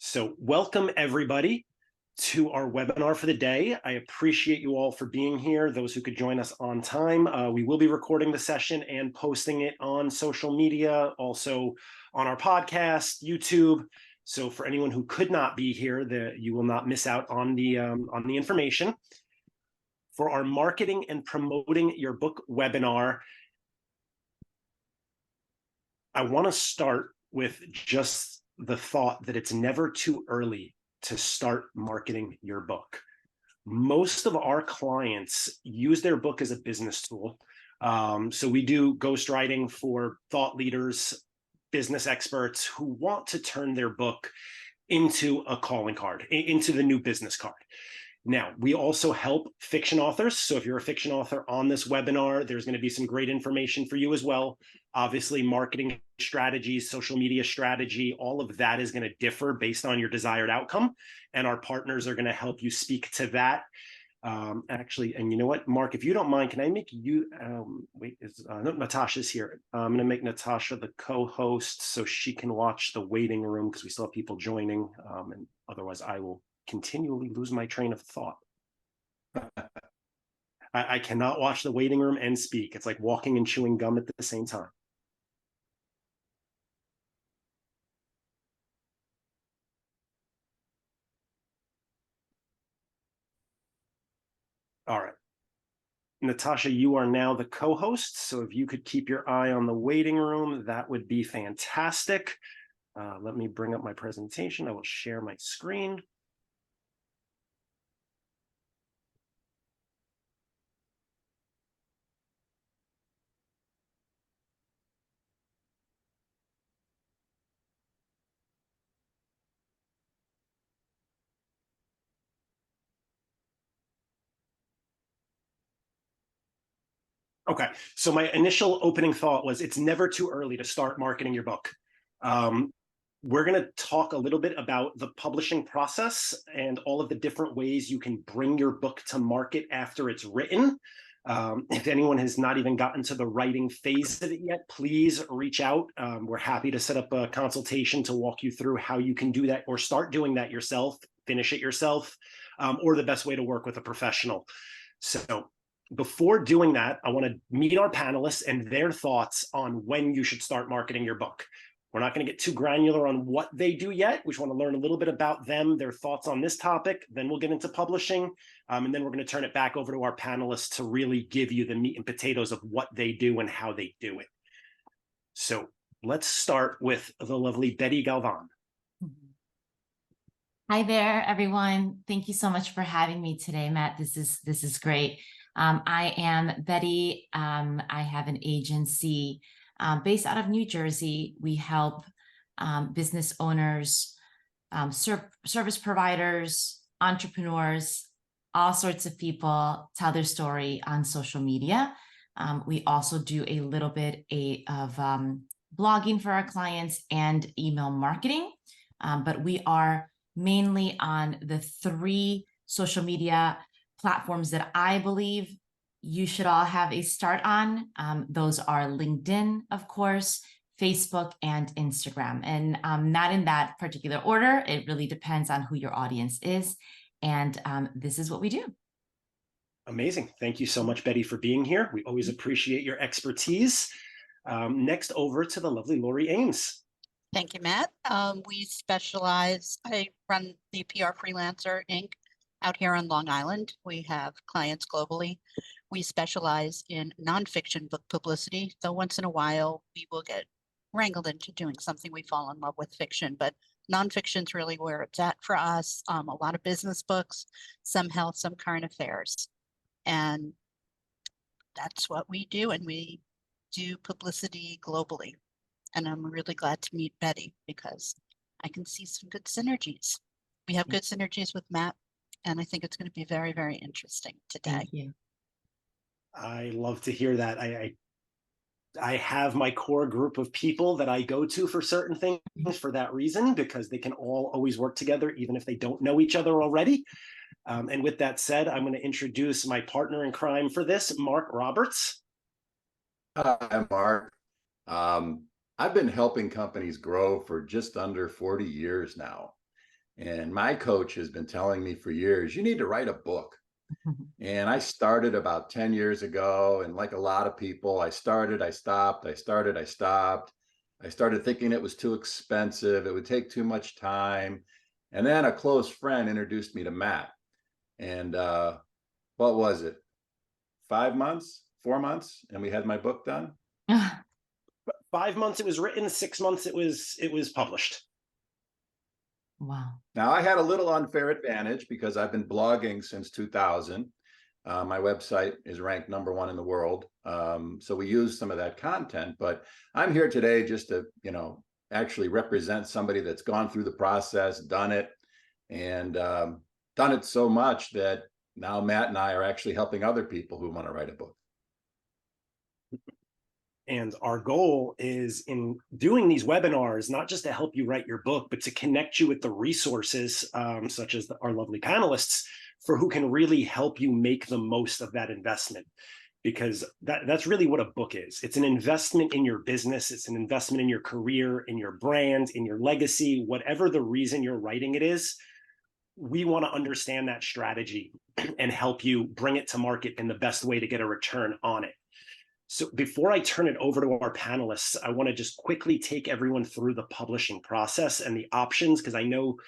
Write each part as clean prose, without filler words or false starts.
So welcome everybody to our webinar for the day. I appreciate you all for being here, those who could join us on time. We will be recording the session and posting it on social media, also on our podcast, YouTube. So for anyone who could not be here, you will not miss out on the information. For our marketing and promoting your book webinar, I want to start with just the thought that it's never too early to start marketing your book. Most of our clients use their book as a business tool. So we do ghostwriting for thought leaders, business experts who want to turn their book into a calling card, into the new business card. Now, we also help fiction authors. So if you're a fiction author on this webinar, there's going to be some great information for you as well. Obviously, marketing strategies, social media strategy, all of that is going to differ based on your desired outcome. And our partners are going to help you speak to that. Actually, and you know what, Mark, if you don't mind, can I make you, Natasha's here. I'm going to make Natasha the co-host so she can watch the waiting room because we still have people joining. And otherwise I will continually lose my train of thought. I cannot watch the waiting room and speak. It's like walking and chewing gum at the same time. All right. Natasha, you are now the co-host. So if you could keep your eye on the waiting room, that would be fantastic. Let me bring up my presentation. I will share my screen. Okay, so my initial opening thought was it's never too early to start marketing your book. We're going to talk a little bit about the publishing process and all of the different ways you can bring your book to market after it's written. If anyone has not even gotten to the writing phase of it yet, please reach out. We're happy to set up a consultation to walk you through how you can do that or start doing that yourself, finish it yourself, or the best way to work with a professional. So before doing that, I want to meet our panelists and their thoughts on when you should start marketing your book. We're not going to get too granular on what they do yet. We just want to learn a little bit about them, their thoughts on this topic. Then we'll get into publishing. And then we're going to turn it back over to our panelists to really give you the meat and potatoes of what they do and how they do it. So let's start with the lovely Betty Galvan. Hi there, everyone. Thank you so much for having me today, Matt. This is great. I am Betty. I have an agency based out of New Jersey. We help business owners, service providers, entrepreneurs, all sorts of people tell their story on social media. We also do a little bit of blogging for our clients and email marketing, but we are mainly on the 3 social media platforms that I believe you should all have a start on. Those are LinkedIn, of course, Facebook, and Instagram. And not in that particular order. It really depends on who your audience is. And this is what we do. Amazing. Thank you so much, Betty, for being here. We always appreciate your expertise. Next over to the lovely Lori Ames. Thank you, Matt. I run the PR Freelancer Inc. out here on Long Island. We have clients globally. We specialize in nonfiction book publicity, though once in a while we will get wrangled into doing something we fall in love with fiction, but nonfiction is really where it's at for us. A lot of business books, some health, some current affairs. And that's what we do, and we do publicity globally. And I'm really glad to meet Betty because I can see some good synergies. We have good synergies with Matt, and I think it's going to be very, very interesting today. Thank you. I love to hear that. I have my core group of people that I go to for certain things for that reason, because they can all always work together, even if they don't know each other already. And with that said, I'm going to introduce my partner in crime for this, Mark Roberts. Hi, Mark. I've been helping companies grow for just under 40 years now. And my coach has been telling me for years, you need to write a book. And I started about 10 years ago. And like a lot of people, I started, I stopped, I started, I stopped. I started thinking it was too expensive. It would take too much time. And then a close friend introduced me to Matt. And what was it? 5 months, 4 months? And we had my book done. 5 months it was written, 6 months it was published. Wow. Now, I had a little unfair advantage because I've been blogging since 2000. My website is ranked #1 in the world. So we use some of that content, but I'm here today just to, actually represent somebody that's gone through the process, done it, and done it so much that now Matt and I are actually helping other people who want to write a book. And our goal is in doing these webinars, not just to help you write your book, but to connect you with the resources, such as our lovely panelists, for who can really help you make the most of that investment. Because that's really what a book is. It's an investment in your business. It's an investment in your career, in your brand, in your legacy, whatever the reason you're writing it is. We want to understand that strategy and help you bring it to market in the best way to get a return on it. So before I turn it over to our panelists, I want to just quickly take everyone through the publishing process and the options, because I know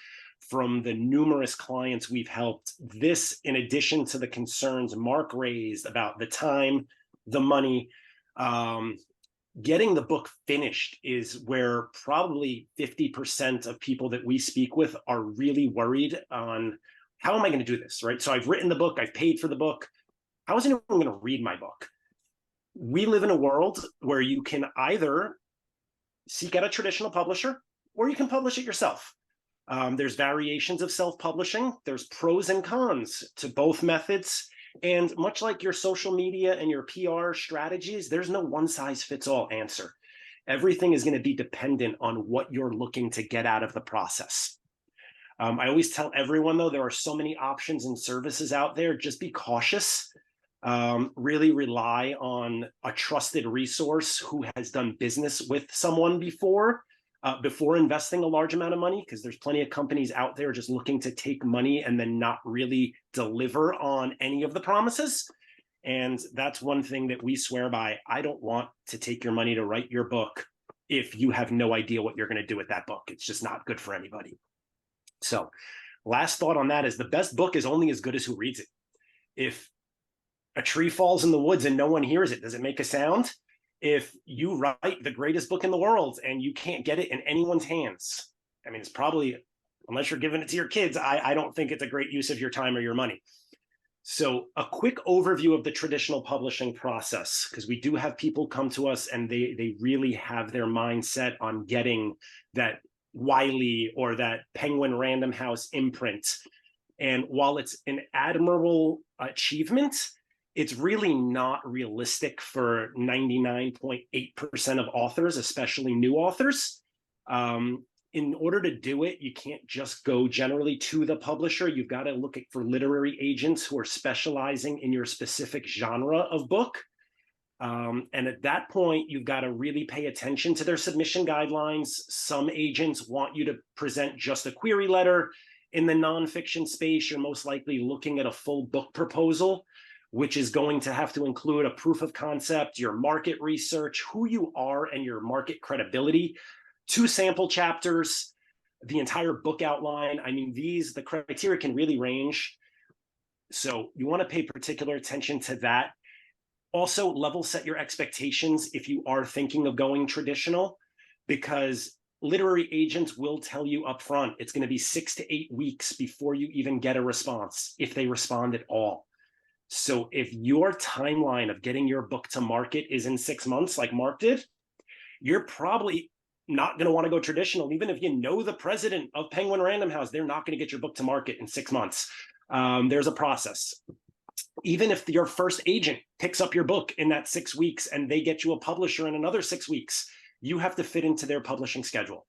from the numerous clients we've helped, this, in addition to the concerns Mark raised about the time, the money, getting the book finished is where probably 50% of people that we speak with are really worried on, how am I going to do this, right? So I've written the book, I've paid for the book. How is anyone going to read my book? We live in a world where you can either seek out a traditional publisher or you can publish it yourself. There's variations of self-publishing. There's pros and cons to both methods. And much like your social media and your PR strategies, there's no one-size-fits-all answer. Everything is going to be dependent on what you're looking to get out of the process. I always tell everyone, though, there are so many options and services out there. Just be cautious. Really rely on a trusted resource who has done business with someone before investing a large amount of money, because there's plenty of companies out there just looking to take money and then not really deliver on any of the promises. And that's one thing that we swear by. I don't want to take your money to write your book if you have no idea what you're going to do with that book. It's just not good for anybody. So last thought on that is, the best book is only as good as who reads it. If a tree falls in the woods and no one hears it, does it make a sound? If you write the greatest book in the world and you can't get it in anyone's hands, I mean, it's probably, unless you're giving it to your kids, I don't think it's a great use of your time or your money. So a quick overview of the traditional publishing process, because we do have people come to us and they really have their mindset on getting that Wiley or that Penguin Random House imprint. And while it's an admirable achievement, it's really not realistic for 99.8% of authors, especially new authors. In order to do it, you can't just go generally to the publisher. You've got to look for literary agents who are specializing in your specific genre of book. And at that point, you've got to really pay attention to their submission guidelines. Some agents want you to present just a query letter. In the nonfiction space, you're most likely looking at a full book proposal, which is going to have to include a proof of concept, your market research, who you are and your market credibility, 2 sample chapters, the entire book outline. I mean, the criteria can really range. So you want to pay particular attention to that. Also, level set your expectations if you are thinking of going traditional, because literary agents will tell you up front it's going to be 6 to 8 weeks before you even get a response, if they respond at all. So if your timeline of getting your book to market is in 6 months, like Mark did, you're probably not going to want to go traditional. Even if you know the president of Penguin Random House, they're not going to get your book to market in 6 months. There's a process. Even if your first agent picks up your book in that 6 weeks and they get you a publisher in another 6 weeks, you have to fit into their publishing schedule.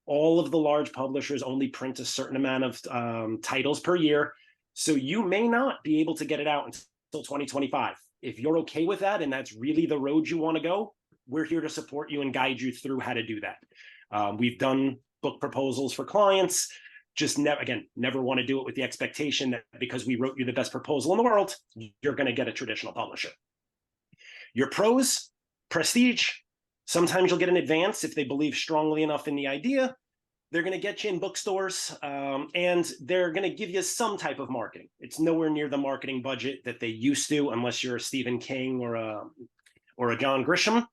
All of the large publishers only print a certain amount of titles per year. So you may not be able to get it out until 2025. If you're okay with that and that's really the road you want to go, we're here to support you and guide you through how to do that. We've done book proposals for clients. Just never want to do it with the expectation that because we wrote you the best proposal in the world, you're going to get a traditional publisher. Your pros, prestige. Sometimes you'll get an advance if they believe strongly enough in the idea. They're going to get you in bookstores, and they're going to give you some type of marketing. It's nowhere near the marketing budget that they used to, unless you're a Stephen King or a John Grisham.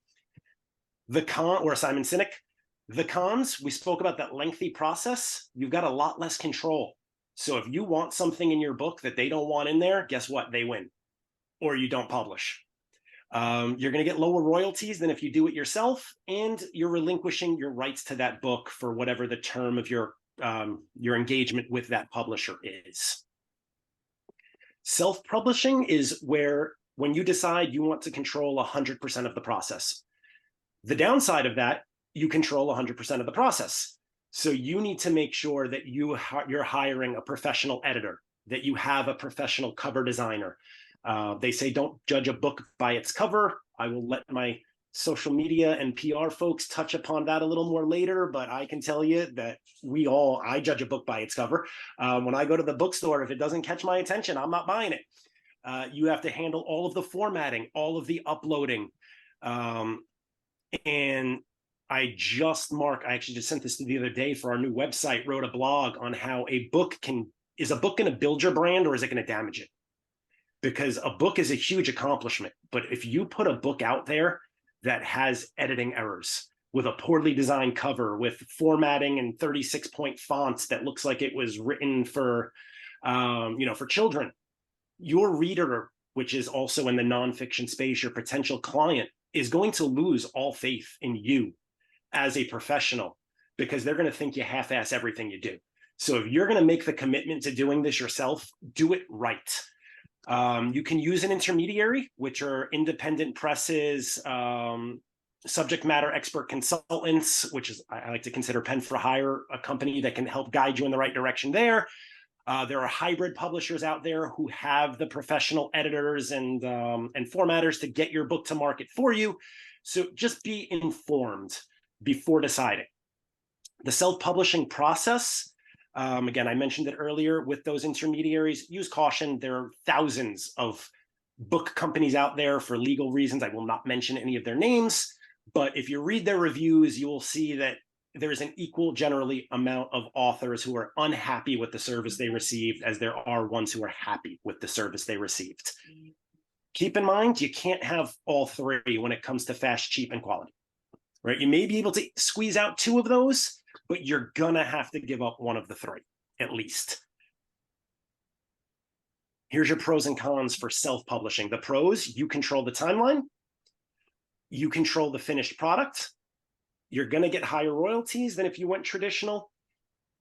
Or a Simon Sinek. The cons, we spoke about that lengthy process. You've got a lot less control. So if you want something in your book that they don't want in there, guess what? They win, or you don't publish. You're going to get lower royalties than if you do it yourself, and you're relinquishing your rights to that book for whatever the term of your engagement with that publisher is. Self-publishing is when you decide you want to control 100% of the process. The downside of that, you control 100% of the process. So you need to make sure that you're hiring a professional editor, that you have a professional cover designer. They say don't judge a book by its cover. I will let my social media and PR folks touch upon that a little more later, but I can tell you that I judge a book by its cover. When I go to the bookstore, if it doesn't catch my attention, I'm not buying it. You have to handle all of the formatting, all of the uploading. And I actually just sent this to the other day for our new website, wrote a blog on how is a book going to build your brand or is it going to damage it? Because a book is a huge accomplishment. But if you put a book out there that has editing errors, with a poorly designed cover, with formatting and 36-point fonts that looks like it was written for children, your reader, which is also in the nonfiction space, your potential client, is going to lose all faith in you as a professional, because they're going to think you half-ass everything you do. So if you're going to make the commitment to doing this yourself, do it right. You can use an intermediary, which are independent presses, subject matter expert consultants, which is, I like to consider Pen for Hire, a company that can help guide you in the right direction there. There are hybrid publishers out there who have the professional editors and formatters to get your book to market for you. So just be informed before deciding. The self-publishing process, again, I mentioned it earlier with those intermediaries. Use caution. There are thousands of book companies out there for legal reasons. I will not mention any of their names, but if you read their reviews, you will see that there's an equal generally amount of authors who are unhappy with the service they received as there are ones who are happy with the service they received. Keep in mind, you can't have all three when it comes to fast, cheap, and quality, right? You may be able to squeeze out two of those, but you're gonna have to give up one of the three, at least. Here's your pros and cons for self-publishing. The pros, you control the timeline, you control the finished product, you're going to get higher royalties than if you went traditional.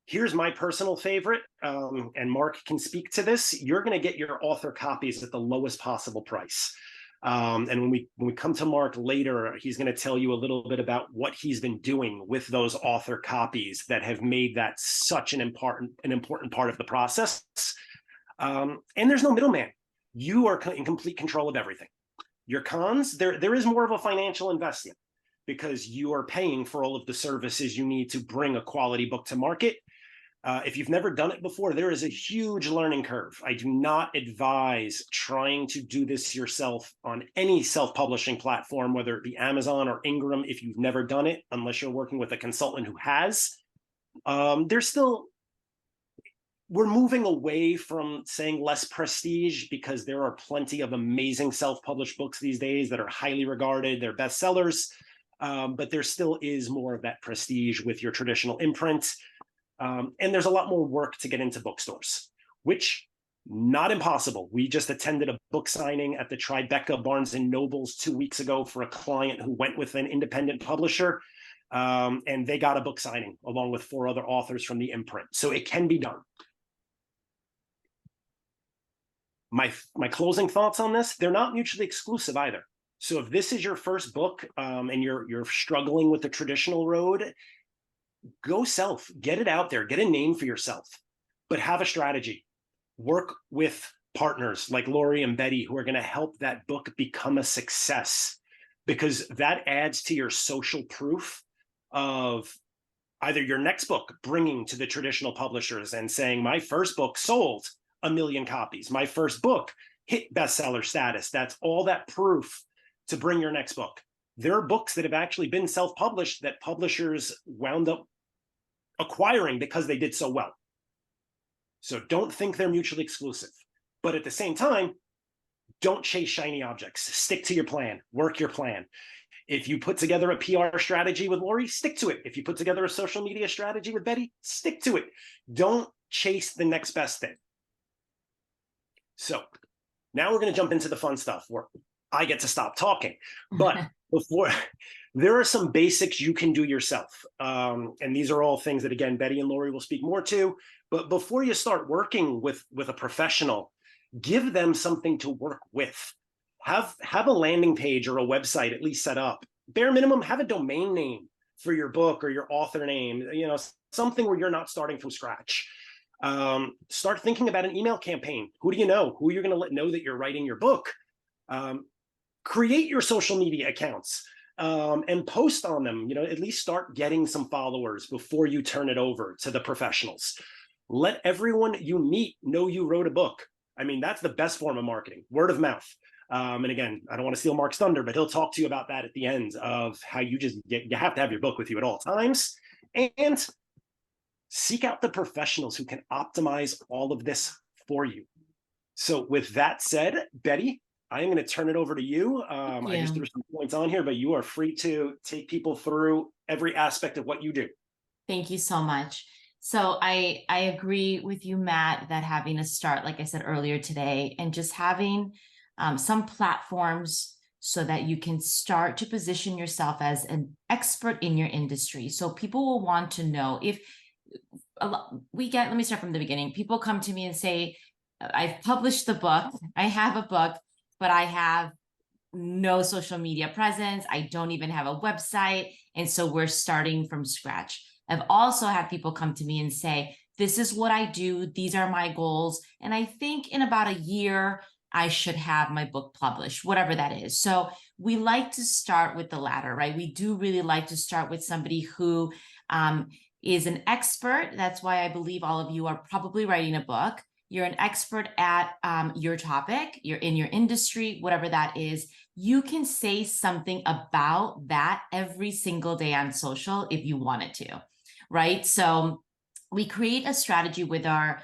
Here's my personal favorite, and Mark can speak to this. You're going to get your author copies at the lowest possible price. And when we come to Mark later, he's going to tell you a little bit about what he's been doing with those author copies that have made that such an important part of the process. And there's no middleman. You are in complete control of everything. Your cons, there is more of a financial investment, because you are paying for all of the services you need to bring a quality book to market. If you've never done it before, there is a huge learning curve. I do not advise trying to do this yourself on any self-publishing platform, whether it be Amazon or Ingram, if you've never done it, unless you're working with a consultant who has. We're moving away from saying less prestige, because there are plenty of amazing self-published books these days that are highly regarded, they're bestsellers. But there still is more of that prestige with your traditional imprint. And there's a lot more work to get into bookstores, which not impossible. We just attended a book signing at the Tribeca Barnes & Nobles 2 weeks ago for a client who went with an independent publisher, and they got a book signing along with 4 other authors from the imprint. So it can be done. My closing thoughts on this, they're not mutually exclusive either. So if this is your first book, and you're struggling with the traditional road, go self, get it out there, get a name for yourself, but have a strategy. Work with partners like Lori and Betty who are going to help that book become a success, because that adds to your social proof of, either your next book bringing to the traditional publishers and saying, my first book sold 1 million copies. My first book hit bestseller status. That's all that proof to bring your next book. There are books that have actually been self-published that publishers wound up acquiring because they did so well. So don't think they're mutually exclusive. But at the same time, don't chase shiny objects. Stick to your plan. Work your plan. If you put together a PR strategy with Lori, stick to it. If you put together a social media strategy with Betty, stick to it. Don't chase the next best thing. So now we're going to jump into the fun stuff where I get to stop talking. But before, there are some basics you can do yourself. And these are all things that, again, Betty and Lori will speak more to. But before you start working with a professional, give them something to work with. Have a landing page or a website at least set up. Bare minimum, have a domain name for your book or your author name, something where you're not starting from scratch. Start thinking about an email campaign. Who do you know? Who you're going to let know that you're writing your book? Create your social media accounts and post on them. At least start getting some followers before you turn it over to the professionals. Let everyone you meet know you wrote a book. I mean, that's the best form of marketing, word of mouth. And again, I don't want to steal Mark's thunder, but he'll talk to you about that at the end of how you have to have your book with you at all times. And seek out the professionals who can optimize all of this for you. So with that said, Betty, I am going to turn it over to you. I just threw some points on here, but you are free to take people through every aspect of what you do. Thank you so much. So I agree with you, Matt, that having a start, like I said earlier today, and just having some platforms so that you can start to position yourself as an expert in your industry. So people will want to know if let me start from the beginning. People come to me and say, I've published the book, I have a book, but I have no social media presence. I don't even have a website. And so we're starting from scratch. I've also had people come to me and say, this is what I do. These are my goals. And I think in about a year, I should have my book published, whatever that is. So we like to start with the latter, right? We do really like to start with somebody who is an expert. That's why I believe all of you are probably writing a book. You're an expert at your topic, you're in your industry, whatever that is. You can say something about that every single day on social if you wanted to, right? So we create a strategy with our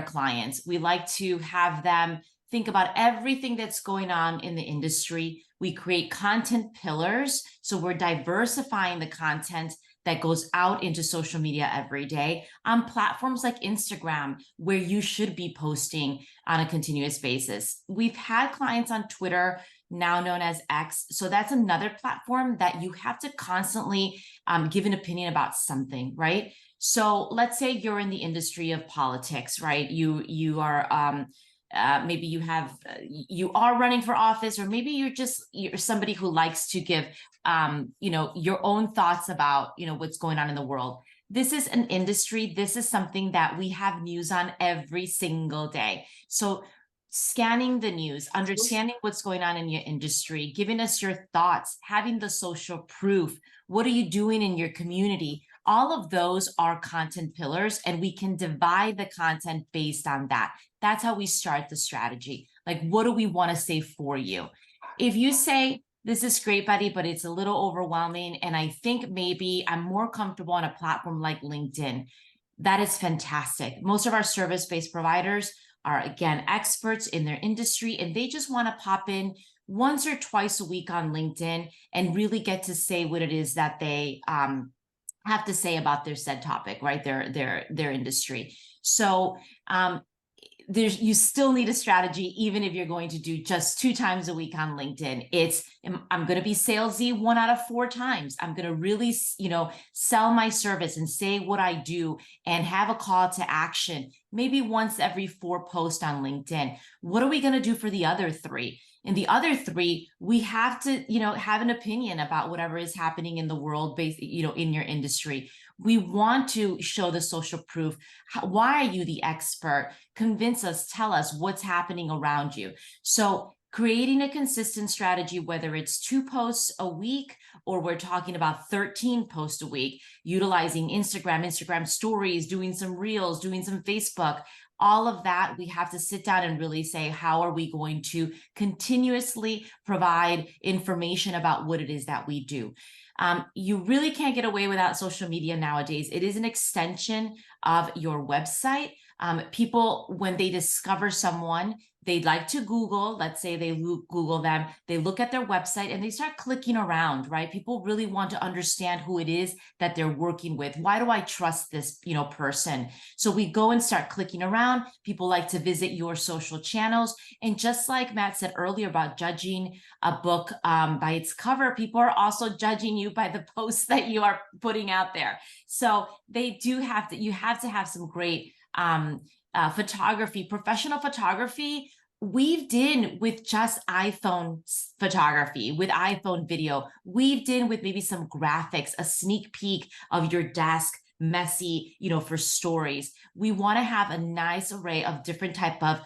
clients. We like to have them think about everything that's going on in the industry. We create content pillars. So we're diversifying the content that goes out into social media every day on platforms like Instagram, where you should be posting on a continuous basis. We've had clients on Twitter, now known as X. So that's another platform that you have to constantly give an opinion about something, right? So let's say you're in the industry of politics, right? You are maybe you are running for office, or maybe you're somebody who likes to give your own thoughts about what's going on in the world. This is an industry. This is something that we have news on every single day. So scanning the news, understanding what's going on in your industry, giving us your thoughts, having the social proof. What are you doing in your community? All of those are content pillars, and we can divide the content based on that. That's how we start the strategy. Like, what do we want to say for you? If you say, this is great, Betty, but it's a little overwhelming, and I think maybe I'm more comfortable on a platform like LinkedIn, that is fantastic. Most of our service-based providers are, again, experts in their industry, and they just want to pop in once or twice a week on LinkedIn and really get to say what it is that they have to say about their said topic, right? Their industry. So you still need a strategy, even if you're going to do just 2 times a week on LinkedIn. I'm going to be salesy 1 out of 4 times. I'm going to really, sell my service and say what I do and have a call to action, maybe once every 4 posts on LinkedIn. What are we going to do for the other 3? In the other 3, we have to, have an opinion about whatever is happening in the world based, in your industry. We want to show the social proof. Why are you the expert? Convince us, tell us what's happening around you. So creating a consistent strategy, whether it's 2 posts a week or we're talking about 13 posts a week, utilizing Instagram stories, doing some reels, doing some Facebook, all of that, we have to sit down and really say, how are we going to continuously provide information about what it is that we do? You really can't get away without social media nowadays. It is an extension of your website. People, when they discover someone, they'd like to Google, let's say they Google them, they look at their website and they start clicking around, right? People really want to understand who it is that they're working with. Why do I trust this, person? So we go and start clicking around. People like to visit your social channels. And just like Matt said earlier about judging a book by its cover, people are also judging you by the posts that you are putting out there. So you have to have some great photography, professional photography, weaved in with just iPhone photography, with iPhone video, weaved in with maybe some graphics, a sneak peek of your desk, messy, for stories. We want to have a nice array of different type of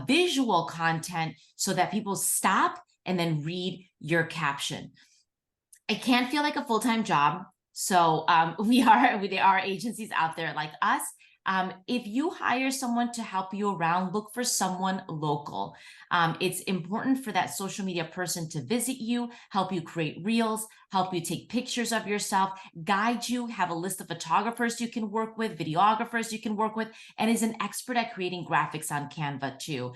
visual content so that people stop and then read your caption. It can feel like a full-time job. So there are agencies out there like us. If you hire someone to help you around, look for someone local. It's important for that social media person to visit you, help you create reels, help you take pictures of yourself, guide you, have a list of photographers you can work with, videographers you can work with, and is an expert at creating graphics on Canva too.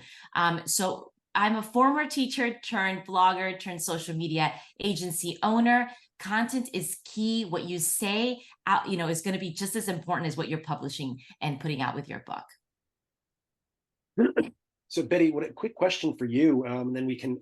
So I'm a former teacher turned blogger turned social media agency owner. Content is key. What you say out, is going to be just as important as what you're publishing and putting out with your book. So Betty, what a quick question for you, and then we can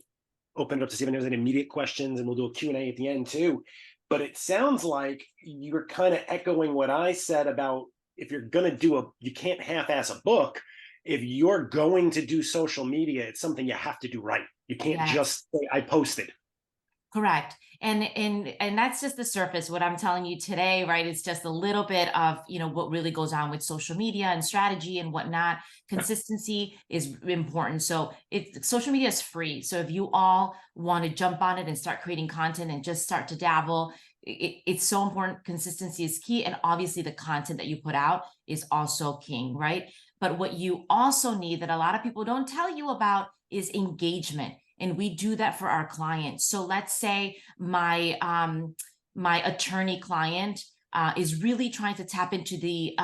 open it up to see if there's any immediate questions, and we'll do a Q&A at the end too. But it sounds like you were kind of echoing what I said about if you're going to you can't half-ass a book. If you're going to do social media, it's something you have to do right. You can't just say, I posted. Correct. And that's just the surface. What I'm telling you today, right? It's just a little bit of, what really goes on with social media and strategy and whatnot. Consistency is important. So social media is free. So if you all want to jump on it and start creating content and just start to dabble, it's so important. Consistency is key. And obviously the content that you put out is also king, right? But what you also need that a lot of people don't tell you about is engagement. And we do that for our clients. So let's say my attorney client is really trying to tap into the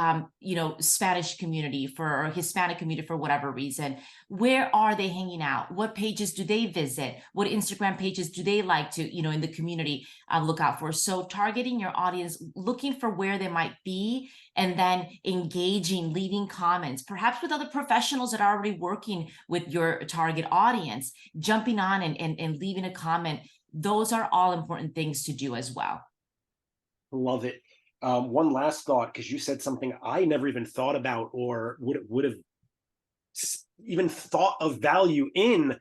Spanish community or Hispanic community for whatever reason. Where are they hanging out? What pages do they visit? What Instagram pages do they like to in the community look out for? So targeting your audience, looking for where they might be, and then engaging, leaving comments, perhaps with other professionals that are already working with your target audience, jumping on and leaving a comment. Those are all important things to do as well. Love it. One last thought, because you said something I never even thought about or would have even thought of value in,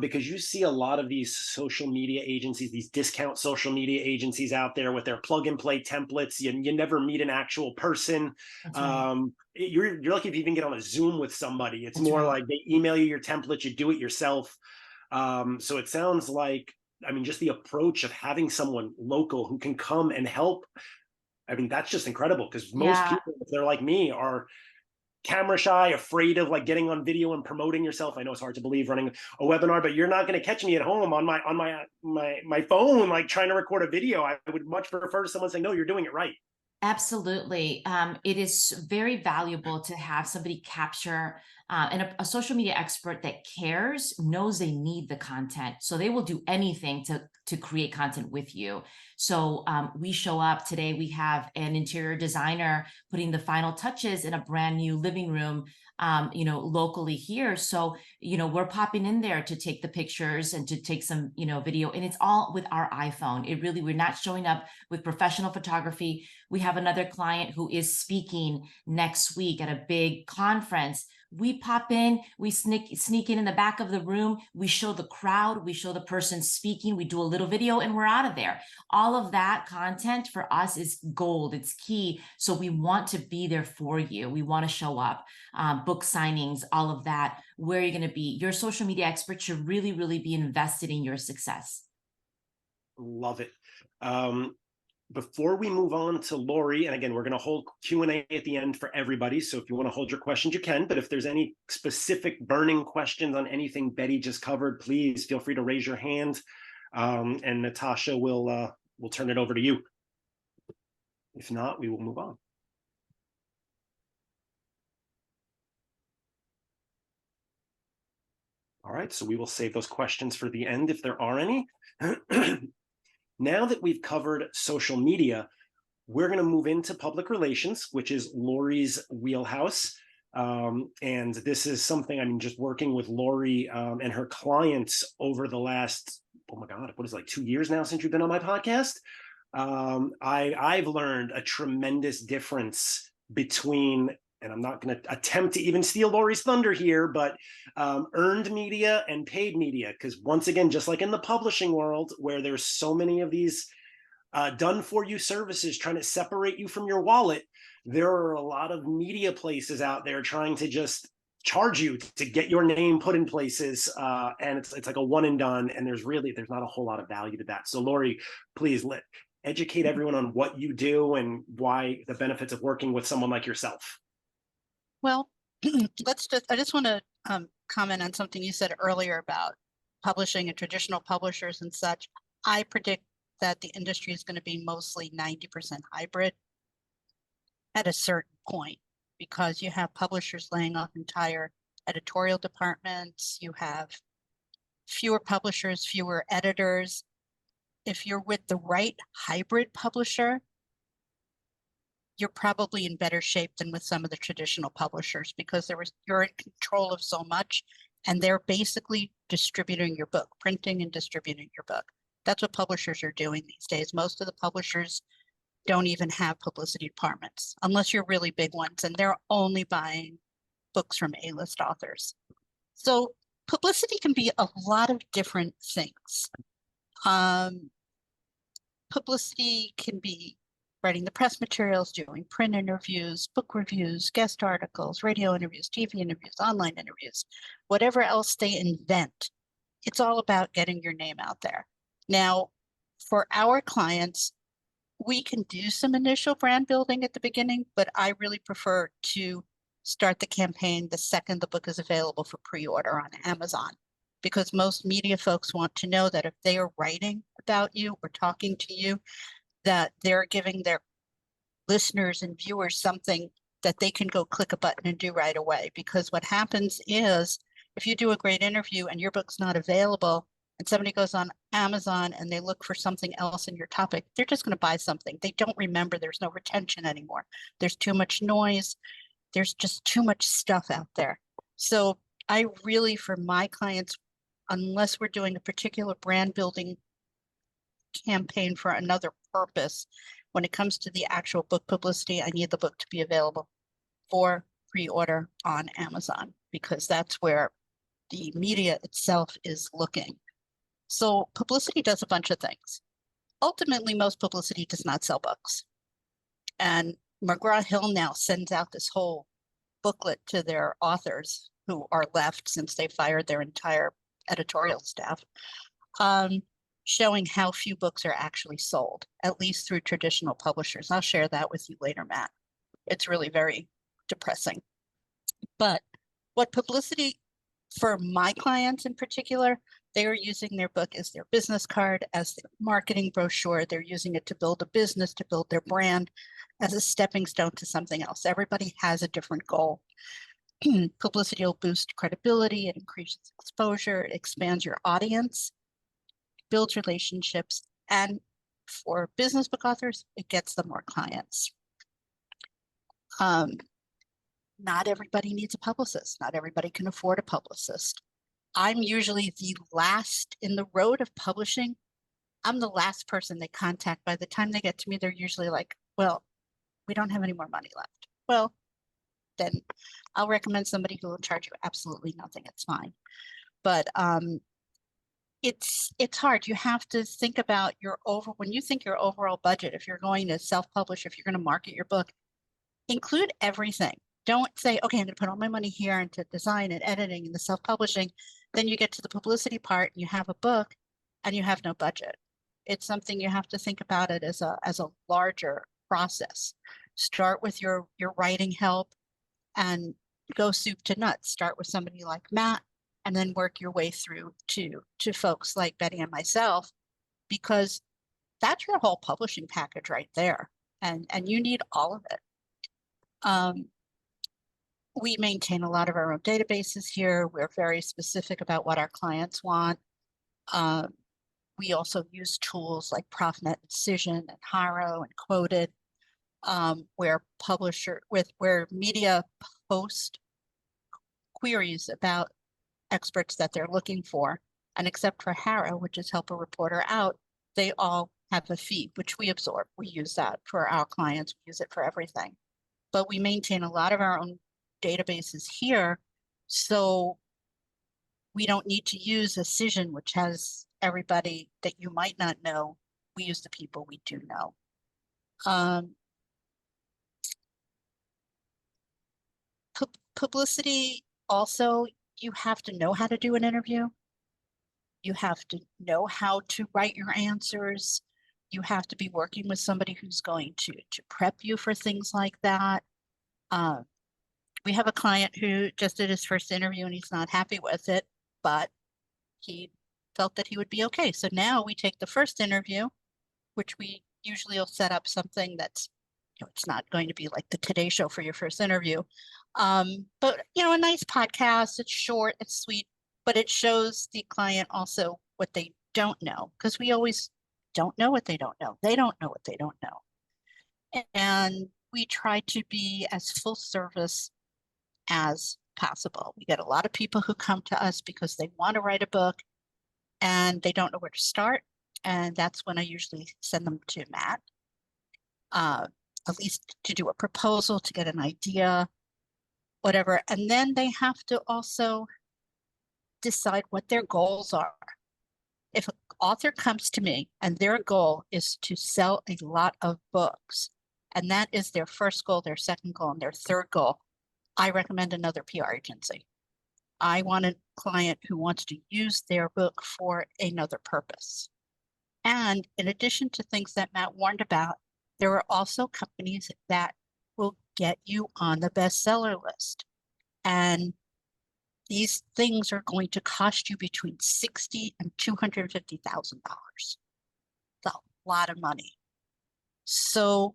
because you see a lot of these social media agencies, these discount social media agencies out there with their plug and play templates. You never meet an actual person. Right. You're lucky if you even get on a Zoom with somebody. It's That's more right. like they email you your template, you do it yourself. So it sounds like, just the approach of having someone local who can come and help. That's just incredible, because most people, if they're like me, are camera shy, afraid of getting on video and promoting yourself. I know it's hard to believe running a webinar, but you're not going to catch me at home on my phone, trying to record a video. I would much prefer someone saying, no, you're doing it right. Absolutely. It is very valuable to have somebody capture and a social media expert that cares, knows they need the content. So they will do anything to create content with you. So we show up today, we have an interior designer putting the final touches in a brand new living room, locally here. So, we're popping in there to take the pictures and to take some, video, and it's all with our iPhone. We're not showing up with professional photography. We have another client who is speaking next week at a big conference We pop in, we sneak in the back of the room, we show the crowd, we show the person speaking, we do a little video, and we're out of there. All of that content for us is gold. It's key. So we want to be there for you. We want to show up, book signings, all of that. Where you're going to be. Your social media expert should really, really be invested in your success. Love it. Before we move on to Lori, and again, we're going to hold Q&A at the end for everybody. So if you want to hold your questions, you can. But if there's any specific burning questions on anything Betty just covered, please feel free to raise your hand. And Natasha will turn it over to you. If not, we will move on. All right, so we will save those questions for the end if there are any. Now that we've covered social media, we're going to move into public relations, which is Lori's wheelhouse. And this is something, I mean, just working with Lori and her clients over the last, oh my God, what is it, like 2 years now since you've been on my podcast? I've learned a tremendous difference between, and I'm not going to attempt to even steal Lori's thunder here, but earned media and paid media. Because once again, just like in the publishing world, where there's so many of these done for you services trying to separate you from your wallet, there are a lot of media places out there trying to just charge you to get your name put in places. And it's like a one and done. And there's not a whole lot of value to that. So Lori, please educate everyone on what you do and why the benefits of working with someone like yourself. Well, I just want to comment on something you said earlier about publishing and traditional publishers and such. I predict that the industry is going to be mostly 90% hybrid at a certain point, because you have publishers laying off entire editorial departments. You have fewer publishers, fewer editors. If you're with the right hybrid publisher, you're probably in better shape than with some of the traditional publishers, because you're in control of so much, and they're basically distributing your book, printing and distributing your book. That's what publishers are doing these days. Most of the publishers don't even have publicity departments, unless you're really big ones, and they're only buying books from A-list authors. So publicity can be a lot of different things. Publicity can be writing the press materials, doing print interviews, book reviews, guest articles, radio interviews, TV interviews, online interviews, whatever else they invent. It's all about getting your name out there. Now, for our clients, we can do some initial brand building at the beginning, but I really prefer to start the campaign the second the book is available for pre-order on Amazon, because most media folks want to know that if they are writing about you or talking to you, that they're giving their listeners and viewers something that they can go click a button and do right away. Because what happens is, if you do a great interview and your book's not available, and somebody goes on Amazon and they look for something else in your topic, they're just going to buy something. They don't remember. There's no retention anymore. There's too much noise. There's just too much stuff out there. So I really, for my clients, unless we're doing a particular brand building campaign for another purpose, when it comes to the actual book publicity, I need the book to be available for pre-order on Amazon, because that's where the media itself is looking. So publicity does a bunch of things. Ultimately, most publicity does not sell books. And McGraw-Hill now sends out this whole booklet to their authors who are left since they fired their entire editorial staff, showing how few books are actually sold, at least through traditional publishers. I'll share that with you later, Matt. It's really very depressing. But what publicity, for my clients in particular, they are using their book as their business card, as their marketing brochure. They're using it to build a business, to build their brand, as a stepping stone to something else. Everybody has a different goal. Publicity will boost credibility, it increases exposure, it expands your audience, builds relationships, and for business book authors, it gets them more clients. Not everybody needs a publicist. Not everybody can afford a publicist. I'm usually the last in the road of publishing. I'm the last person they contact. By the time they get to me, they're usually like, well, we don't have any more money left. Well, then I'll recommend somebody who will charge you absolutely nothing. It's fine. But it's hard. You have to think about when you think your overall budget, if you're going to self-publish, if you're going to market your book, include everything. Don't say, okay, I'm going to put all my money here into design and editing and the self-publishing. Then you get to the publicity part and you have a book and you have no budget. It's something you have to think about it as a larger process. Start with your writing help and go soup to nuts. Start with somebody like Matt and then work your way through to folks like Betty and myself, because that's your whole publishing package right there. And you need all of it. We maintain a lot of our own databases here. We're very specific about what our clients want. We also use tools like ProfNet Incision and Haro and Quoted, where media post queries about experts that they're looking for. And except for Haro, which is help a reporter out, they all have a fee, which we absorb. We use that for our clients. We use it for everything. But we maintain a lot of our own databases here, so we don't need to use Incision, which has everybody that you might not know. We use the people we do know. Publicity also, you have to know how to do an interview. You have to know how to write your answers. You have to be working with somebody who's going to prep you for things like that. We have a client who just did his first interview and he's not happy with it, but he felt that he would be okay. So now we take the first interview, which we usually will set up something that's, it's not going to be like the Today Show for your first interview. But a nice podcast, it's short, it's sweet, but it shows the client also what they don't know, because we always don't know what they don't know. They don't know what they don't know. And we try to be as full service as possible. We get a lot of people who come to us because they want to write a book and they don't know where to start. And that's when I usually send them to Matt, at least to do a proposal, to get an idea, whatever. And then they have to also decide what their goals are. If an author comes to me and their goal is to sell a lot of books, and that is their first goal, their second goal, and their third goal, I recommend another PR agency. I want a client who wants to use their book for another purpose. And in addition to things that Matt warned about, there are also companies that will get you on the bestseller list. And these things are going to cost you between $60,000 and $250,000. It's a lot of money. So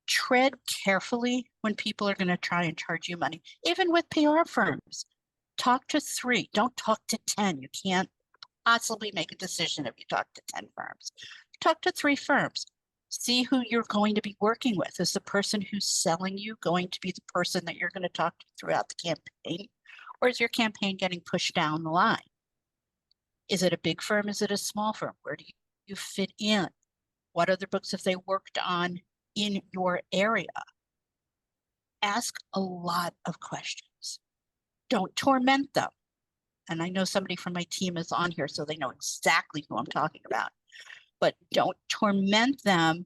tread carefully when people are going to try and charge you money, even with PR firms. Talk to 3, don't talk to 10. You can't possibly make a decision if you talk to 10 firms. Talk to 3 firms. See who you're going to be working with. Is the person who's selling you going to be the person that you're going to talk to throughout the campaign? Or is your campaign getting pushed down the line? Is it a big firm? Is it a small firm? Where do you fit in? What other books have they worked on in your area? Ask a lot of questions. Don't torment them. And I know somebody from my team is on here, so they know exactly who I'm talking about. But don't torment them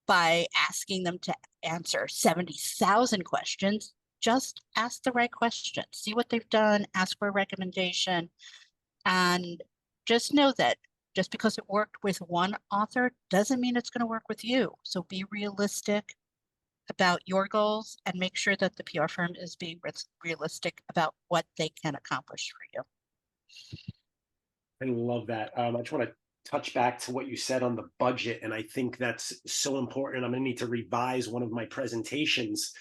by asking them to answer 70,000 questions. Just ask the right questions. See what they've done, ask for a recommendation, and just know that just because it worked with one author doesn't mean it's going to work with you. So be realistic about your goals and make sure that the PR firm is being realistic about what they can accomplish for you. I love that. I just want to touch back to what you said on the budget, and I think that's so important. I'm going to need to revise one of my presentations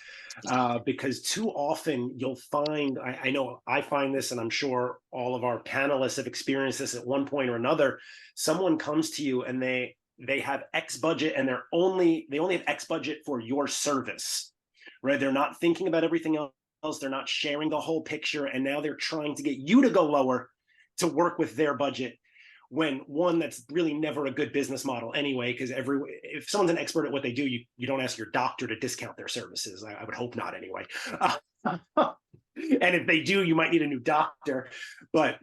because too often you'll find, I know I find this, and I'm sure all of our panelists have experienced this at one point or another. Someone comes to you and they have X budget, and they only have X budget for your service, right? They're not thinking about everything else. They're not sharing the whole picture, and now they're trying to get you to go lower to work with their budget. when one, that's really never a good business model anyway, because if someone's an expert at what they do, you don't ask your doctor to discount their services. I would hope not anyway. And if they do, you might need a new doctor, but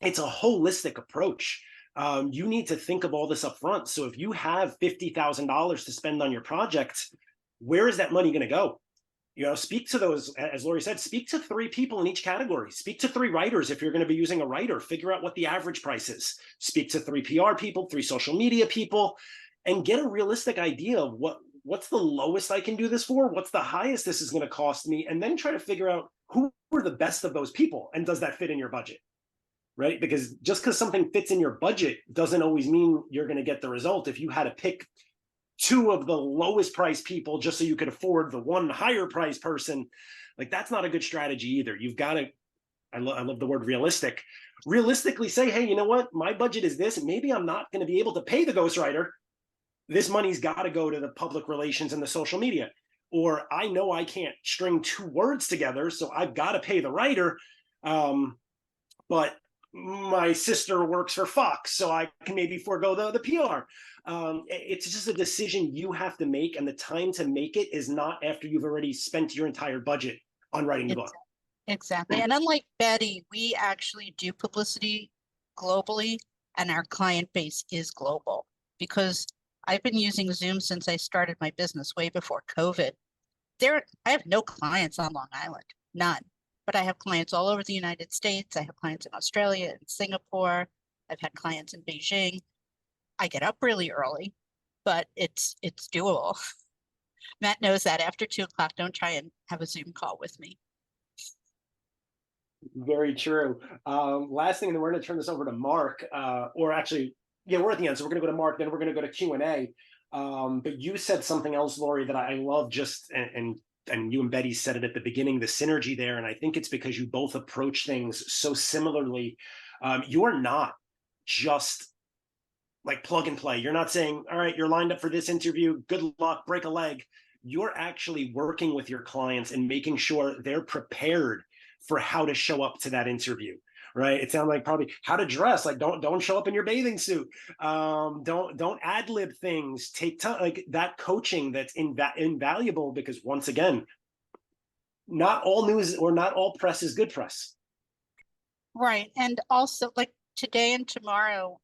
it's a holistic approach. You need to think of all this up front. So if you have $50,000 to spend on your project, where is that money going to go? Speak to those, as Lori said, speak to 3 people in each category. Speak to 3 writers if you're going to be using a writer. Figure out what the average price is. Speak to 3 PR people, 3 social media people, and get a realistic idea of what's the lowest I can do this for, what's the highest this is going to cost me, and then try to figure out who are the best of those people, and does that fit in your budget, right? Because just because something fits in your budget doesn't always mean you're going to get the result. If you had to pick 2 of the lowest price people just so you could afford the one higher price person, like that's not a good strategy either. You've got to, I love the word realistic, realistically say, hey, you know what? My budget is this. Maybe I'm not going to be able to pay the ghostwriter. This money's got to go to the public relations and the social media. Or I know I can't string 2 words together, so I've got to pay the writer. But my sister works for Fox, so I can maybe forego the PR. It's just a decision you have to make, and the time to make it is not after you've already spent your entire budget on writing the book. Exactly. And unlike Betty, we actually do publicity globally, and our client base is global, because I've been using Zoom since I started my business way before COVID. I have no clients on Long Island, none. But I have clients all over the United States. I have clients in Australia and Singapore. I've had clients in Beijing. I get up really early, but it's doable. Matt knows that after 2 o'clock, don't try and have a Zoom call with me. Very true. Last thing, and then we're going to turn this over to Mark, or actually, yeah, we're at the end. So we're going to go to Mark, then we're going to go to Q&A. But you said something else, Lori, that I love, and you and Betty said it at the beginning, the synergy there. And I think it's because you both approach things so similarly. You are not just like plug and play. You're not saying, all right, you're lined up for this interview, good luck, break a leg. You're actually working with your clients and making sure they're prepared for how to show up to that interview, right? It sounds like probably how to dress, like don't show up in your bathing suit. Don't ad lib things. Take time, like that coaching that's invaluable, because once again, not all news or not all press is good press. Right. And also, like today and tomorrow,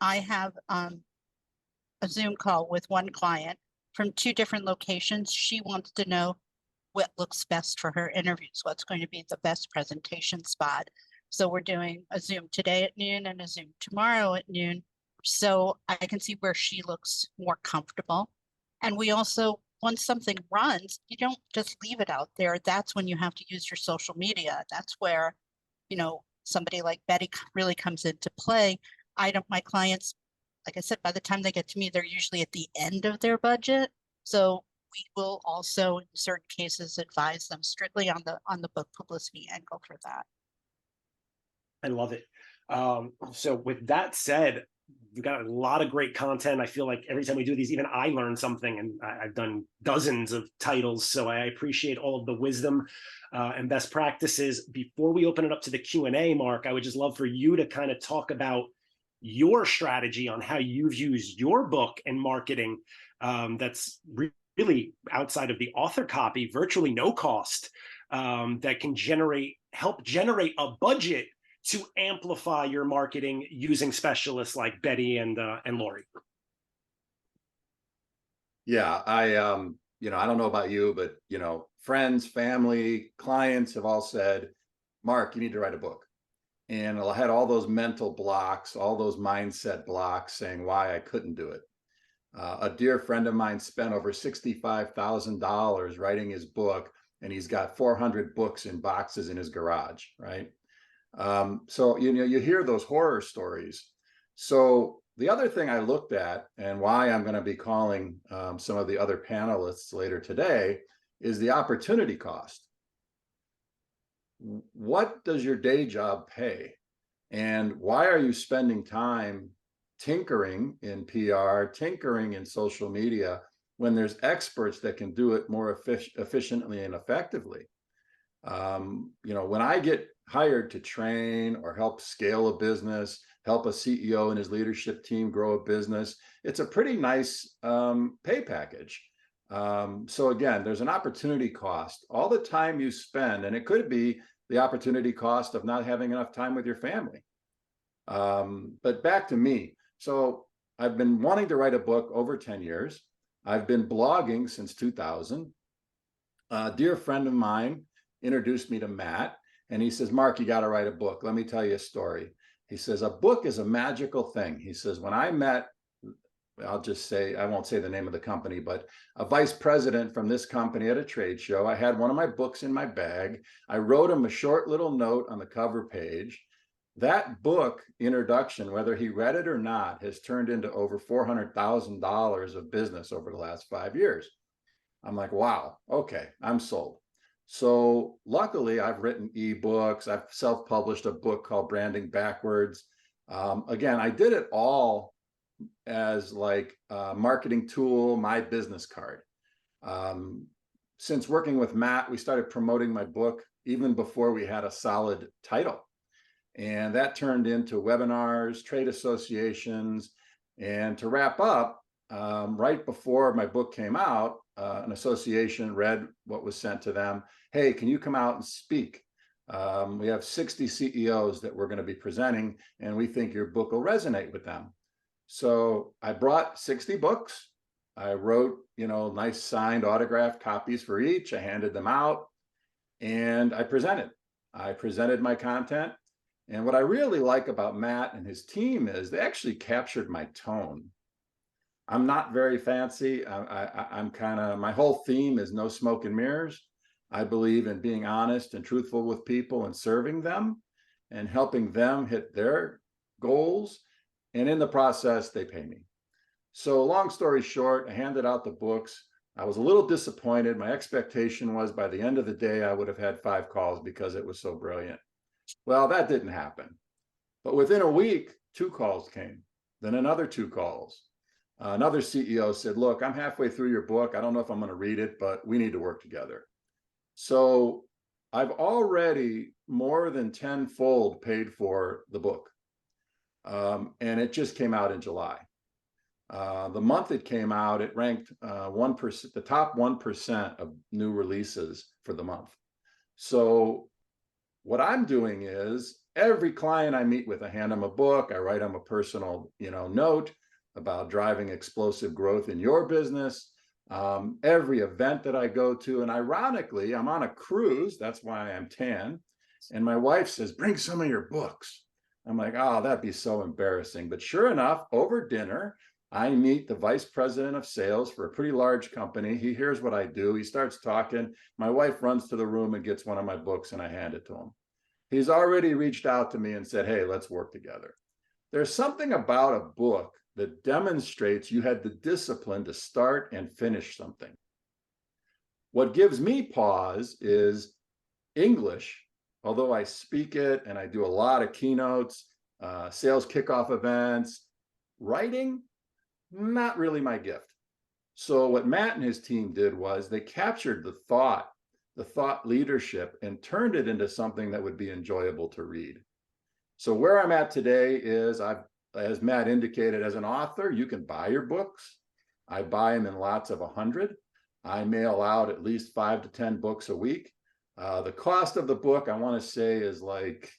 I have a Zoom call with one client from 2 different locations. She wants to know what looks best for her interviews, what's going to be the best presentation spot. So we're doing a Zoom today at noon and a Zoom tomorrow at noon, so I can see where she looks more comfortable. And we also, once something runs, you don't just leave it out there. That's when you have to use your social media. That's where, somebody like Betty really comes into play. My clients, like I said, by the time they get to me, they're usually at the end of their budget. So we will also, in certain cases, advise them strictly on the book publicity angle for that. I love it. So with that said, we've got a lot of great content. I feel like every time we do these, even I learn something, and I've done dozens of titles. So I appreciate all of the wisdom and best practices. Before we open it up to the Q&A, Mark, I would just love for you to kind of talk about your strategy on how you've used your book and marketing that's really outside of the author copy, virtually no cost, that can help generate a budget to amplify your marketing using specialists like Betty and Lori. Yeah, I don't know about you, but friends, family, clients have all said, Mark, you need to write a book. And I had all those mental blocks, all those mindset blocks saying why I couldn't do it. A dear friend of mine spent over $65,000 writing his book, and he's got 400 books in boxes in his garage, right? So, you hear those horror stories. So the other thing I looked at, and why I'm going to be calling some of the other panelists later today, is the opportunity cost. What does your day job pay? And why are you spending time tinkering in PR, tinkering in social media, when there's experts that can do it more efficiently and effectively? When I get hired to train or help scale a business, help a CEO and his leadership team grow a business. It's a pretty nice pay package. So again, there's an opportunity cost. All the time you spend, and it could be the opportunity cost of not having enough time with your family. But back to me. So I've been wanting to write a book over 10 years. I've been blogging since 2000. A dear friend of mine introduced me to Matt, and he says, Mark, you got to write a book. Let me tell you a story. He says, a book is a magical thing. He says, when I met, I'll just say, I won't say the name of the company, but a vice president from this company at a trade show, I had one of my books in my bag. I wrote him a short little note on the cover page. That book introduction, whether he read it or not, has turned into over $400,000 of business over the last 5 years. I'm like, wow, okay, I'm sold. So luckily, I've written ebooks. I've self-published a book called Branding Backwards. Again, I did it all as like a marketing tool, my business card. Since working with Matt, we started promoting my book even before we had a solid title. And that turned into webinars, trade associations. And to wrap up, right before my book came out, an association read what was sent to them. Hey, can you come out and speak? We have 60 CEOs that we're going to be presenting, and we think your book will resonate with them. So I brought 60 books. I wrote, nice signed autographed copies for each. I handed them out, and I presented. I presented my content. And what I really like about Matt and his team is they actually captured my tone. I'm not very fancy. I'm kind of, my whole theme is no smoke and mirrors. I believe in being honest and truthful with people and serving them and helping them hit their goals. And in the process, they pay me. So long story short, I handed out the books. I was a little disappointed. My expectation was by the end of the day, I would have had 5 calls because it was so brilliant. Well, that didn't happen. But within a week, 2 calls came, then another 2 calls. Another CEO said, look, I'm halfway through your book. I don't know if I'm going to read it, but we need to work together. So I've already more than 10-fold paid for the book. And it just came out in July. The month it came out, it ranked 1%, the top 1% of new releases for the month. So what I'm doing is every client I meet with, I hand them a book. I write them a personal, note about driving explosive growth in your business. Every event that I go to, and ironically, I'm on a cruise. That's why I'm tan. And my wife says, bring some of your books. I'm like, oh, that'd be so embarrassing. But sure enough, over dinner, I meet the vice president of sales for a pretty large company. He hears what I do. He starts talking. My wife runs to the room and gets one of my books, and I hand it to him. He's already reached out to me and said, hey, let's work together. There's something about a book that demonstrates you had the discipline to start and finish something. What gives me pause is English, although I speak it and I do a lot of keynotes, sales kickoff events, writing, not really my gift. So what Matt and his team did was they captured the thought leadership, and turned it into something that would be enjoyable to read. So where I'm at today is, as Matt indicated, as an author, you can buy your books. I buy them in lots of 100. I mail out at least 5 to 10 books a week. The cost of the book, I want to say, is like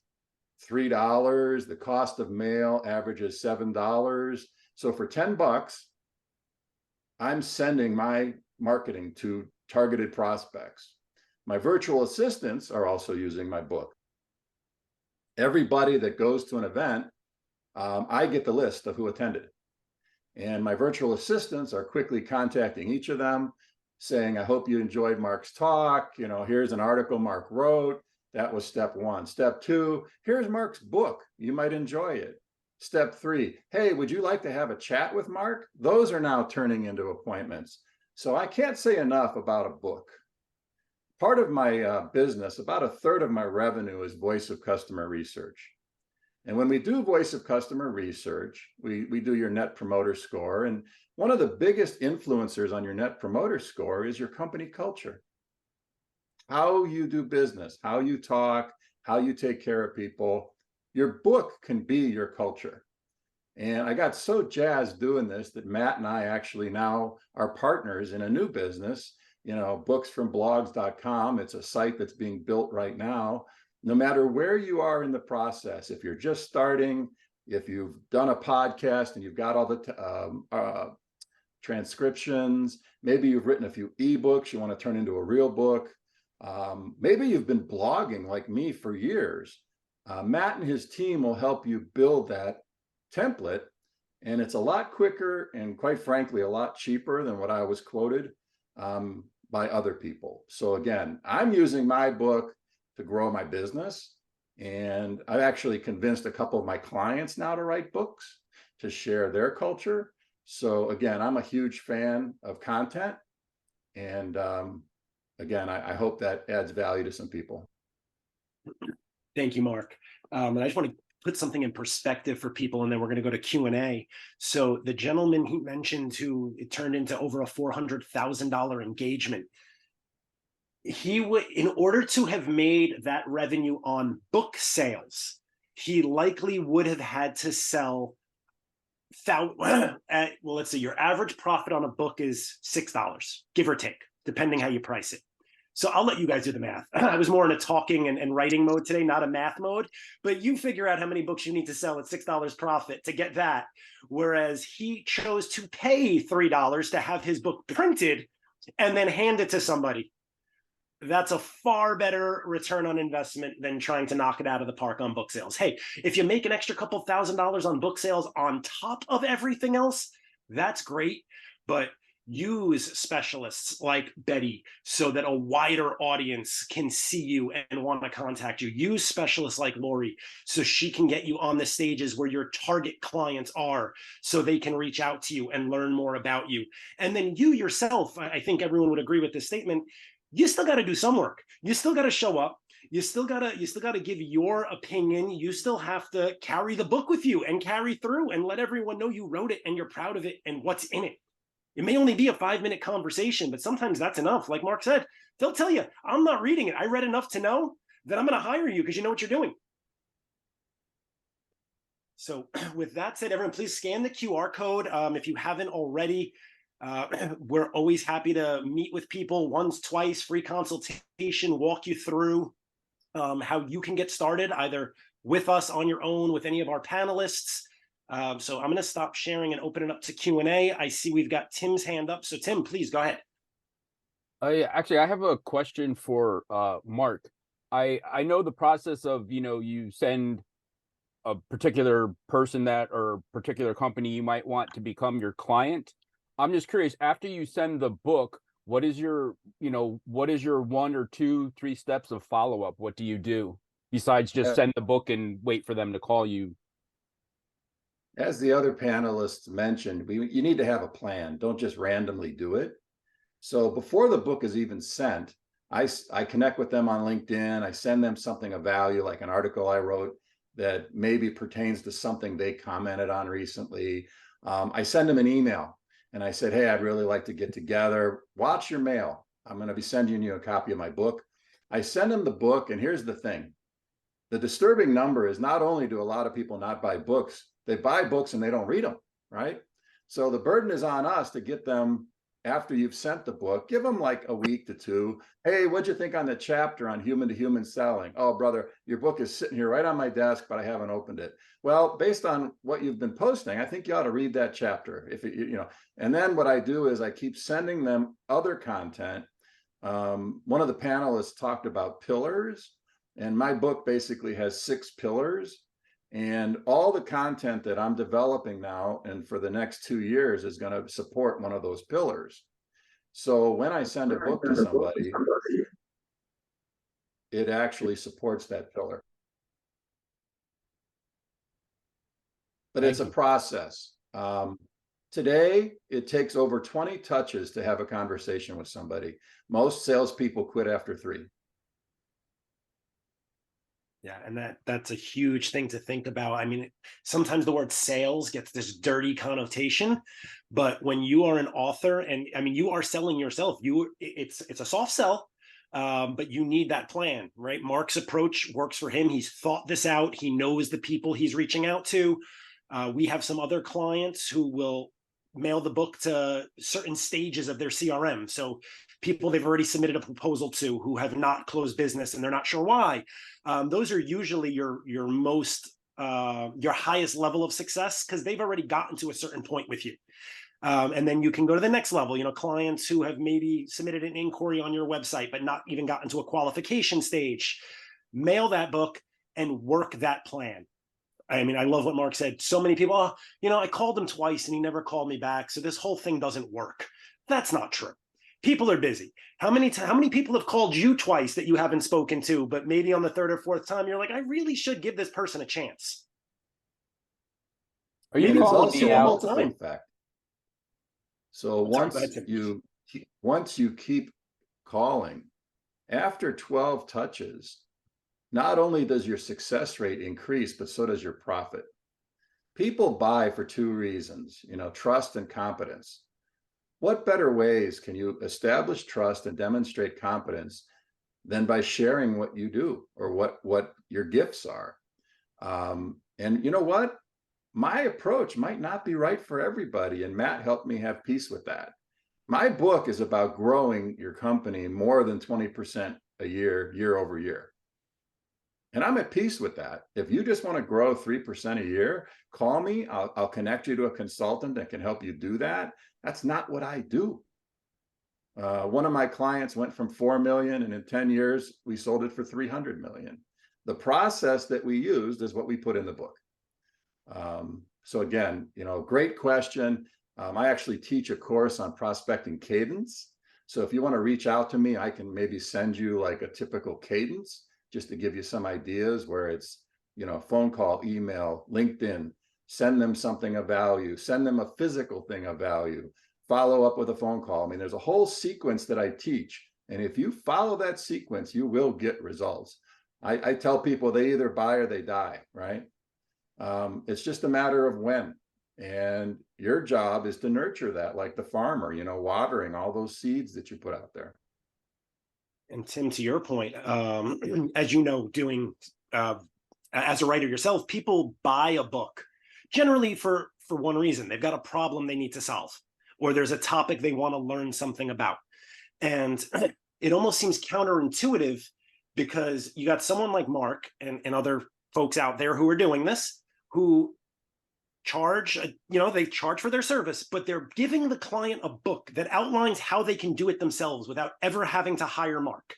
$3. The cost of mail averages $7. So for $10, I'm sending my marketing to targeted prospects. My virtual assistants are also using my book. Everybody that goes to an event, I get the list of who attended. And my virtual assistants are quickly contacting each of them, saying, I hope you enjoyed Mark's talk. Here's an article Mark wrote. That was step 1. Step 2, here's Mark's book. You might enjoy it. Step 3, hey, would you like to have a chat with Mark? Those are now turning into appointments. So I can't say enough about a book. Part of my business, about 1/3 of my revenue, is voice of customer research. And when we do voice of customer research, we do your net promoter score. And one of the biggest influencers on your net promoter score is your company culture. How you do business, how you talk, how you take care of people. your book can be your culture. And I got so jazzed doing this that Matt and I actually now are partners in a new business, booksfromblogs.com. It's a site that's being built right now. No matter where you are in the process, if you're just starting, if you've done a podcast and you've got all the transcriptions, maybe you've written a few ebooks you want to turn into a real book, maybe you've been blogging like me for years, Matt and his team will help you build that template, and it's a lot quicker and, quite frankly, a lot cheaper than what I was quoted by other people. So again, I'm using my book to grow my business, and I've actually convinced a couple of my clients now to write books to share their culture. So again, I'm a huge fan of content, and again, I hope that adds value to some people. Thank you, Mark. And I just want to put something in perspective for people, and then we're going to go to Q&A. So the gentleman he mentioned who it turned into over a $400,000 engagement, he would, in order to have made that revenue on book sales, he likely would have had to sell well, let's say your average profit on a book is $6, give or take, depending how you price it. So I'll let you guys do the math. I was more in a talking and writing mode today, not a math mode, but you figure out how many books you need to sell at $6 profit to get that. Whereas he chose to pay $3 to have his book printed and then hand it to somebody. That's a far better return on investment than trying to knock it out of the park on book sales. Hey, if you make an extra couple $1,000s on book sales on top of everything else, that's great. But use specialists like Betty so that a wider audience can see you and want to contact you. Use specialists like Lori so she can get you on the stages where your target clients are, so they can reach out to you and learn more about you. And then you yourself, I think everyone would agree with this statement, you still got to do some work. You still got to show up. You still got to give your opinion. You still have to carry the book with you and carry through and let everyone know you wrote it and you're proud of it and what's in it. It may only be a 5-minute conversation, but sometimes that's enough. Like Mark said, they'll tell you, I'm not reading it. I read enough to know that I'm going to hire you because you know what you're doing. So with that said, everyone, please scan the QR code. If you haven't already, we're always happy to meet with people once, twice, free consultation, walk you through how you can get started either with us on your own, with any of our panelists. So I'm going to stop sharing and open it up to Q&A. I see we've got Tim's hand up. So Tim, please go ahead. Yeah, actually, I have a question for Mark. I know the process of, you send a particular person that or particular company you might want to become your client. I'm just curious, after you send the book, what is your 1 or 2, 3 steps of follow-up? What do you do besides just send the book and wait for them to call you? As the other panelists mentioned, you need to have a plan. Don't just randomly do it. So before the book is even sent, I connect with them on LinkedIn. I send them something of value, like an article I wrote that maybe pertains to something they commented on recently. I send them an email and I said, hey, I'd really like to get together. Watch your mail. I'm going to be sending you a copy of my book. I send them the book, and here's the thing. The disturbing number is not only do a lot of people not buy books, they buy books and they don't read them, right? So the burden is on us to get them, after you've sent the book, give them like a week to 2. Hey, what'd you think on the chapter on human-to-human selling? Oh, brother, your book is sitting here right on my desk, but I haven't opened it. Well, based on what you've been posting, I think you ought to read that chapter. And then what I do is I keep sending them other content. One of the panelists talked about pillars, and my book basically has 6 pillars. And all the content that I'm developing now and for the next 2 years is going to support one of those pillars. So when I send a book to somebody, it actually supports that pillar. But it's a process. Today, it takes over 20 touches to have a conversation with somebody. Most salespeople quit after 3. Yeah, and that's a huge thing to think about. I mean, sometimes the word sales gets this dirty connotation, but when you are an author, and I mean, you are selling yourself, it's a soft sell, But you need that plan, right? Mark's approach works for him. He's thought this out. He knows the people he's reaching out to. We have some other clients who will mail the book to certain stages of their CRM. So people they've already submitted a proposal to who have not closed business and they're not sure why. Those are usually your most your highest level of success because they've already gotten to a certain point with you. And then you can go to the next level, clients who have maybe submitted an inquiry on your website, but not even gotten to a qualification stage. Mail that book and work that plan. I mean, I love what Mark said. So many people, I called him twice and he never called me back. So this whole thing doesn't work. That's not true. People are busy. How many people have called you twice that you haven't spoken to, but maybe on the third or fourth time, you're like, I really should give this person a chance. Are you And it's calling also me a out? multiple effect. So Sorry, go ahead, Tim. once you keep calling, after 12 touches, not only does your success rate increase, but so does your profit. People buy for two reasons, trust and competence. What better ways can you establish trust and demonstrate competence than by sharing what you do or what your gifts are? And you know what? My approach might not be right for everybody, and Matt helped me have peace with that. My book is about growing your company more than 20% a year, year over year. And I'm at peace with that. If you just want to grow 3% a year, call me. I'll connect you to a consultant that can help you do that. That's not what I do. One of my clients went from 4 million, and in 10 years, we sold it for 300 million. The process that we used is what we put in the book. So again, great question. I actually teach a course on prospecting cadence. So if you want to reach out to me, I can maybe send you like a typical cadence just to give you some ideas where it's, phone call, email, LinkedIn, send them something of value, send them a physical thing of value, follow up with a phone call. I mean, there's a whole sequence that I teach. And if you follow that sequence, you will get results. I tell people they either buy or they die, right? It's just a matter of when. And your job is to nurture that, like the farmer, watering all those seeds that you put out there. And Tim, to your point, as you know, doing as a writer yourself, people buy a book generally for one reason. They've got a problem they need to solve, or there's a topic they want to learn something about. And it almost seems counterintuitive because you got someone like Mark and other folks out there who are doing this, who charge, they charge for their service, but they're giving the client a book that outlines how they can do it themselves without ever having to hire Mark.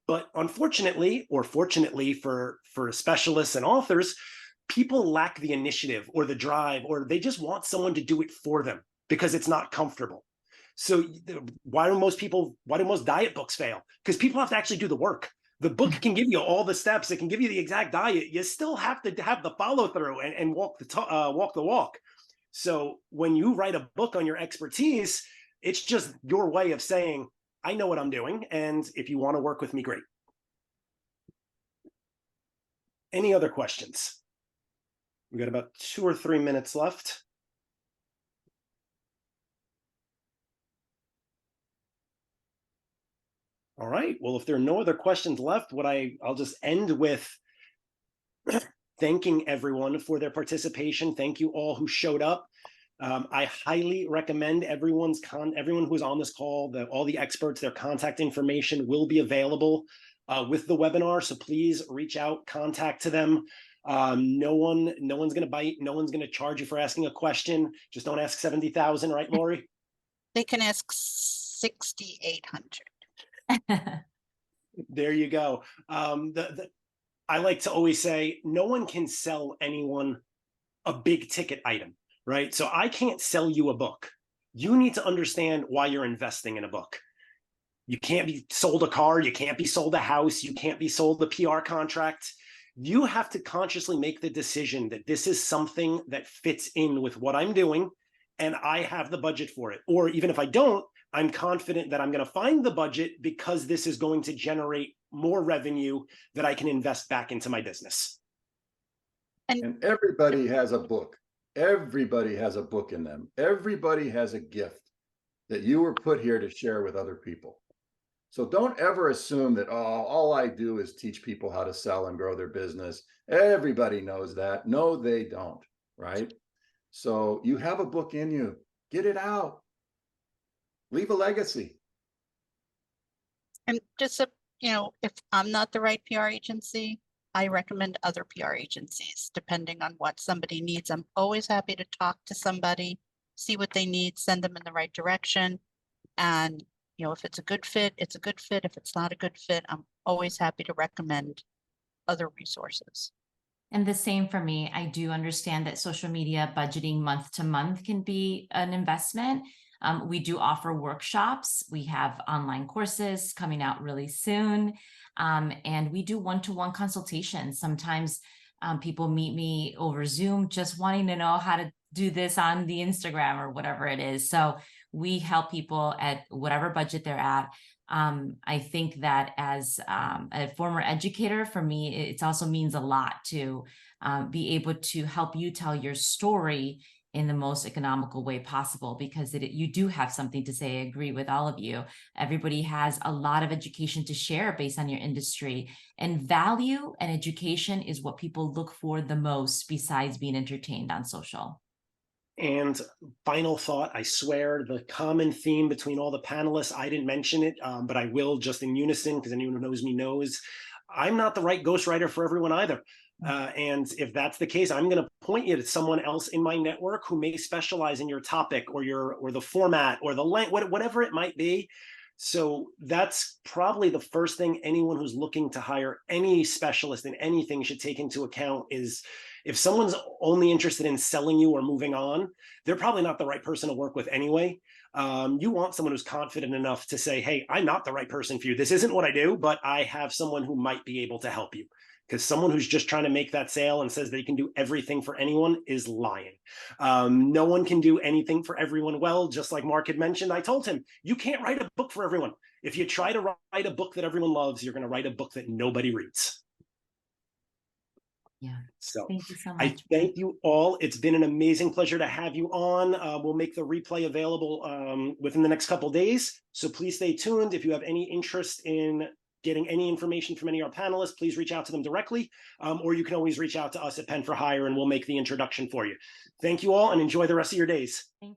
But unfortunately, or fortunately for specialists and authors, people lack the initiative or the drive, or they just want someone to do it for them because it's not comfortable. So why do most diet books fail? Because people have to actually do the work. The book can give you all the steps. It can give you the exact diet. You still have to have the follow through and walk the walk. So when you write a book on your expertise, it's just your way of saying, I know what I'm doing. And if you want to work with me, great. Any other questions? We got about 2 or 3 minutes left. All right. Well, if there are no other questions left, I'll just end with thanking everyone for their participation. Thank you all who showed up. I highly recommend everyone who's on this call, all the experts, their contact information will be available with the webinar. So please reach out, contact to them. No one's going to bite. No one's going to charge you for asking a question. Just don't ask 70,000, right, Lori? They can ask 6,800. There you go. I like to always say, no one can sell anyone a big ticket item, right? So I can't sell you a book. You need to understand why you're investing in a book. You can't be sold a car. You can't be sold a house. You can't be sold a PR contract. You have to consciously make the decision that this is something that fits in with what I'm doing, and I have the budget for it. Or even if I don't, I'm confident that I'm going to find the budget because this is going to generate more revenue that I can invest back into my business. And everybody has a book. Everybody has a book in them. Everybody has a gift that you were put here to share with other people. So don't ever assume that, oh, all I do is teach people how to sell and grow their business. Everybody knows that. No, they don't, right? So you have a book in you, get it out, leave a legacy. And just, if I'm not the right PR agency, I recommend other PR agencies, depending on what somebody needs. I'm always happy to talk to somebody, see what they need, send them in the right direction. And, if it's a good fit, it's a good fit. If it's not a good fit, I'm always happy to recommend other resources. And the same for me. I do understand that social media budgeting month to month can be an investment. We do offer workshops. We have online courses coming out really soon. And we do one-to-one consultations. Sometimes people meet me over Zoom just wanting to know how to do this on the Instagram or whatever it is. So we help people at whatever budget they're at. I think that as a former educator, for me, it also means a lot to be able to help you tell your story in the most economical way possible, because you do have something to say. I agree with all of you. Everybody has a lot of education to share based on your industry, and value and education is what people look for the most besides being entertained on social. And final thought, I swear the common theme between all the panelists, I didn't mention it, but I will just in unison, because anyone who knows me knows I'm not the right ghostwriter for everyone either. And if that's the case, I'm going to point you to someone else in my network who may specialize in your topic or the format or the length, whatever it might be. So that's probably the first thing anyone who's looking to hire any specialist in anything should take into account is, if someone's only interested in selling you or moving on, they're probably not the right person to work with anyway. You want someone who's confident enough to say, hey, I'm not the right person for you. This isn't what I do, but I have someone who might be able to help you. Because someone who's just trying to make that sale and says they can do everything for anyone is lying. No one can do anything for everyone well. Just like Mark had mentioned, I told him, you can't write a book for everyone. If you try to write a book that everyone loves, you're going to write a book that nobody reads. Yeah. So thank you so much. I thank you all. It's been an amazing pleasure to have you on. We'll make the replay available within the next couple of days. So please stay tuned. If you have any interest in getting any information from any of our panelists, please reach out to them directly, or you can always reach out to us at Pen for Hire and we'll make the introduction for you. Thank you all and enjoy the rest of your days. Thank you.